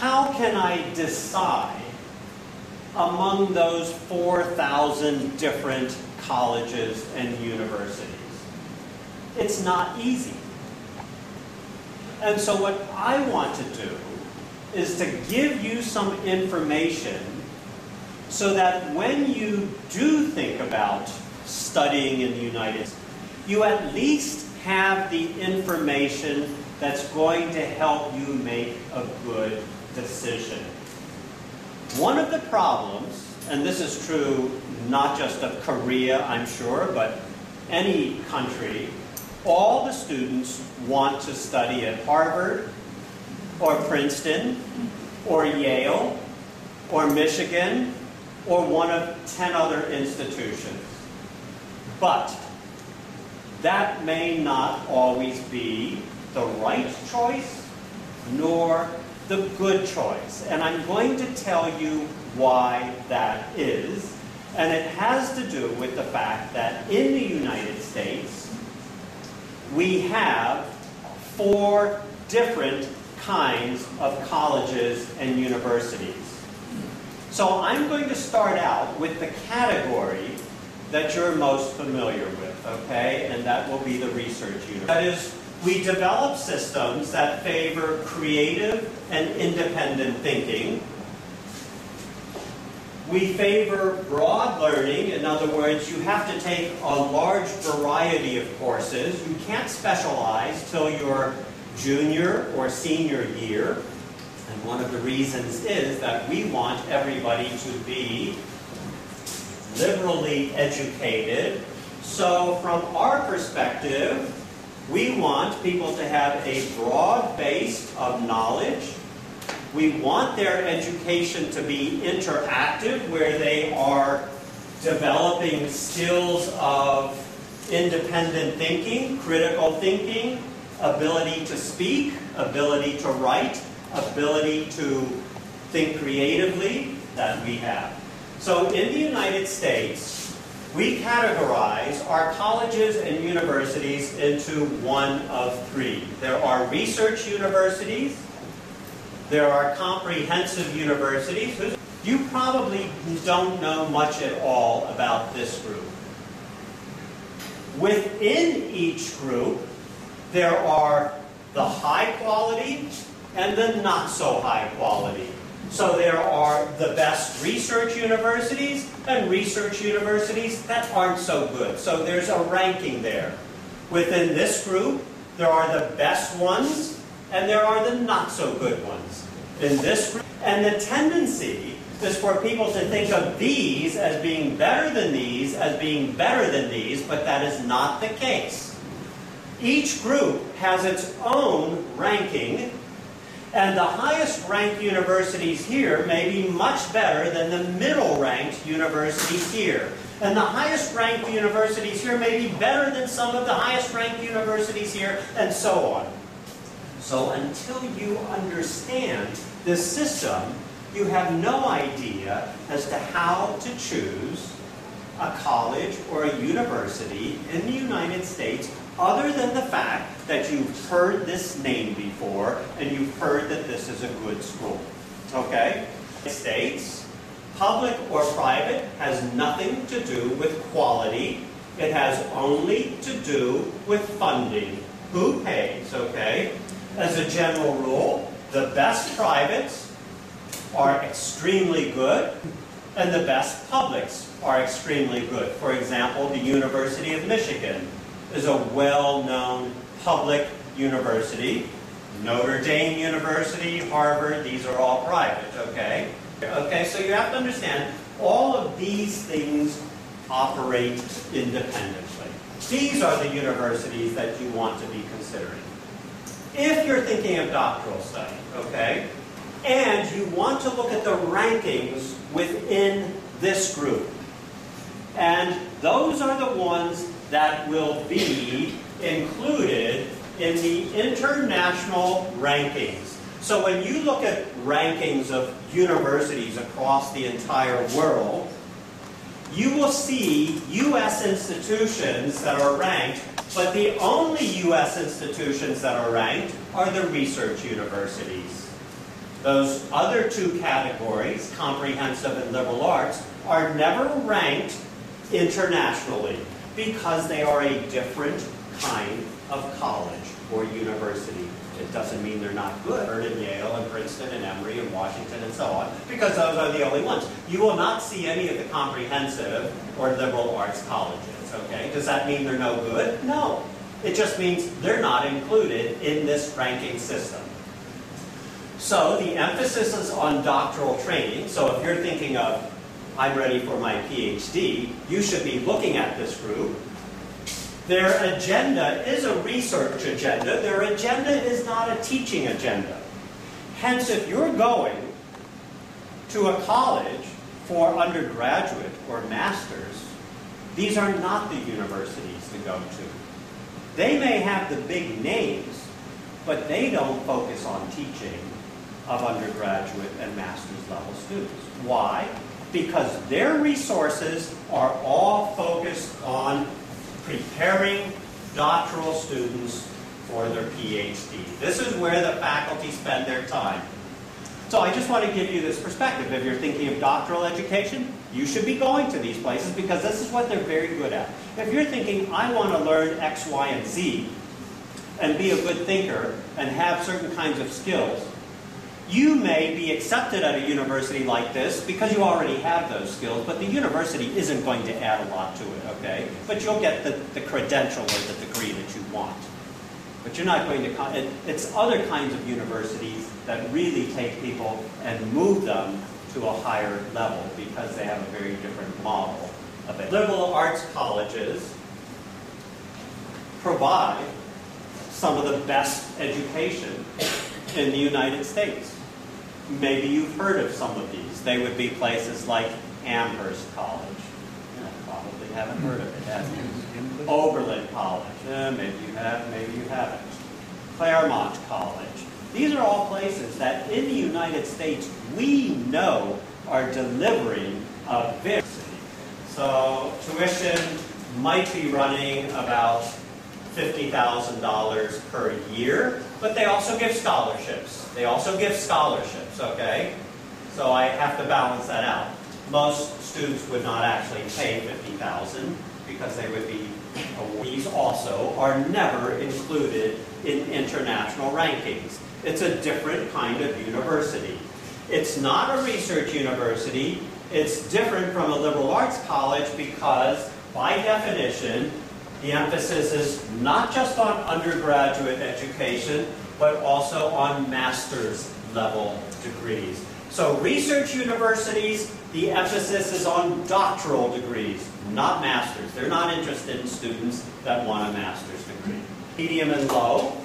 how can I decide among those 4,000 different colleges and universities? It's not easy. And so what I want to do is to give you some information so that when you do think about studying in the United States, you at least have the information that's going to help you make a good decision. One of the problems, and this is true not just of Korea, I'm sure, but any country, all the students want to study at Harvard, or Princeton, or Yale, or Michigan, or one of 10 other institutions. But that may not always be the right choice, nor the good choice. And I'm going to tell you why that is. And it has to do with the fact that in the United States, we have 4 different kinds of colleges and universities. So I'm going to start out with the category that you're most familiar with, okay? And that will be the research university. That is, we develop systems that favor creative and independent thinking. We favor broad learning. In other words, you have to take a large variety of courses. You can't specialize till your junior or senior year. And one of the reasons is that we want everybody to be liberally educated. So from our perspective, we want people to have a broad base of knowledge. We want their education to be interactive, where they are developing skills of independent thinking, critical thinking, ability to speak, ability to write, ability to think creatively that we have. So in the United States, we categorize our colleges and universities into one of 3. There are research universities, there are comprehensive universities. You probably don't know much at all about this group. Within each group, there are the high quality and the not so high quality. So there are the best research universities and research universities that aren't so good. So there's a ranking there. Within this group, there are the best ones and there are the not so good ones in this group. And the tendency is for people to think of these as being better than these, as being better than these, but that is not the case. Each group has its own ranking, and the highest ranked universities here may be much better than the middle ranked universities here. And the highest ranked universities here may be better than some of the highest ranked universities here, and so on. So until you understand this system, you have no idea as to how to choose a college or a university in the United States, other than the fact that you've heard this name before and you've heard that this is a good school. Okay? States, public or private, has nothing to do with quality. It has only to do with funding. Who pays, okay? As a general rule, the best privates are extremely good, and the best publics are extremely good. For example, the University of Michigan is a well-known public university. Notre Dame University, Harvard, these are all private, okay? Okay, so you have to understand, all of these things operate independently. These are the universities that you want to be considering. If you're thinking of doctoral study, okay, and you want to look at the rankings within this group, and those are the ones that will be included in the international rankings. So when you look at rankings of universities across the entire world, you will see U.S. institutions that are ranked, but the only U.S. institutions that are ranked are the research universities. Those other two categories, comprehensive and liberal arts, are never ranked internationally because they are a different kind of college or university. It doesn't mean they're not good. Harvard and Yale and Princeton and Emory and Washington and so on, because those are the only ones. You will not see any of the comprehensive or liberal arts colleges, okay? Does that mean they're no good? No. It just means they're not included in this ranking system. So the emphasis is on doctoral training. So if you're thinking of, I'm ready for my PhD, you should be looking at this group. Their agenda is a research agenda. Their agenda is not a teaching agenda. Hence, if you're going to a college for undergraduate or master's, these are not the universities to go to. They may have the big names, but they don't focus on teaching of undergraduate and master's level students. Why? Because their resources are all focused on preparing doctoral students for their PhD. This is where the faculty spend their time. So I just want to give you this perspective. If you're thinking of doctoral education, you should be going to these places because this is what they're very good at. If you're thinking, I want to learn X, Y, and Z, and be a good thinker, and have certain kinds of skills, you may be accepted at a university like this because you already have those skills, but the university isn't going to add a lot to it, okay? But you'll get the credential or the degree that you want. But you're not going to, it's other kinds of universities that really take people and move them to a higher level because they have a very different model of it. Liberal arts colleges provide some of the best education in the United States. Maybe you've heard of some of these. They would be places like Amherst College. You probably haven't heard of it, have you? Oberlin College. Maybe you have, maybe you haven't. Claremont College. These are all places that in the United States we know are delivering a very... So tuition might be running about $50,000 per year, but they also give scholarships. They also give scholarships, okay? So I have to balance that out. Most students would not actually pay $50,000 because they would be, these also are never included in international rankings. It's a different kind of university. It's not a research university. It's different from a liberal arts college because, by definition, the emphasis is not just on undergraduate education, but also on master's level degrees. So research universities, the emphasis is on doctoral degrees, not master's. They're not interested in students that want a master's degree. Medium and low.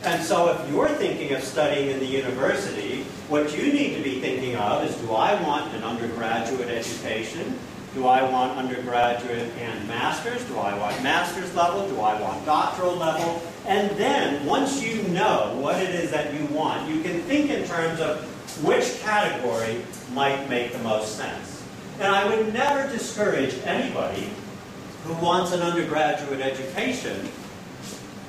And so if you're thinking of studying in the university, what you need to be thinking of is, do I want an undergraduate education? Do I want undergraduate and master's? Do I want master's level? Do I want doctoral level? And then, once you know what it is that you want, you can think in terms of which category might make the most sense. And I would never discourage anybody who wants an undergraduate education.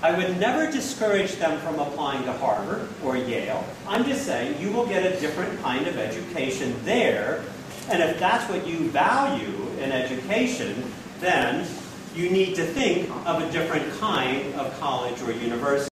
I would never discourage them from applying to Harvard or Yale. I'm just saying you will get a different kind of education there. And if that's what you value in education, then you need to think of a different kind of college or university.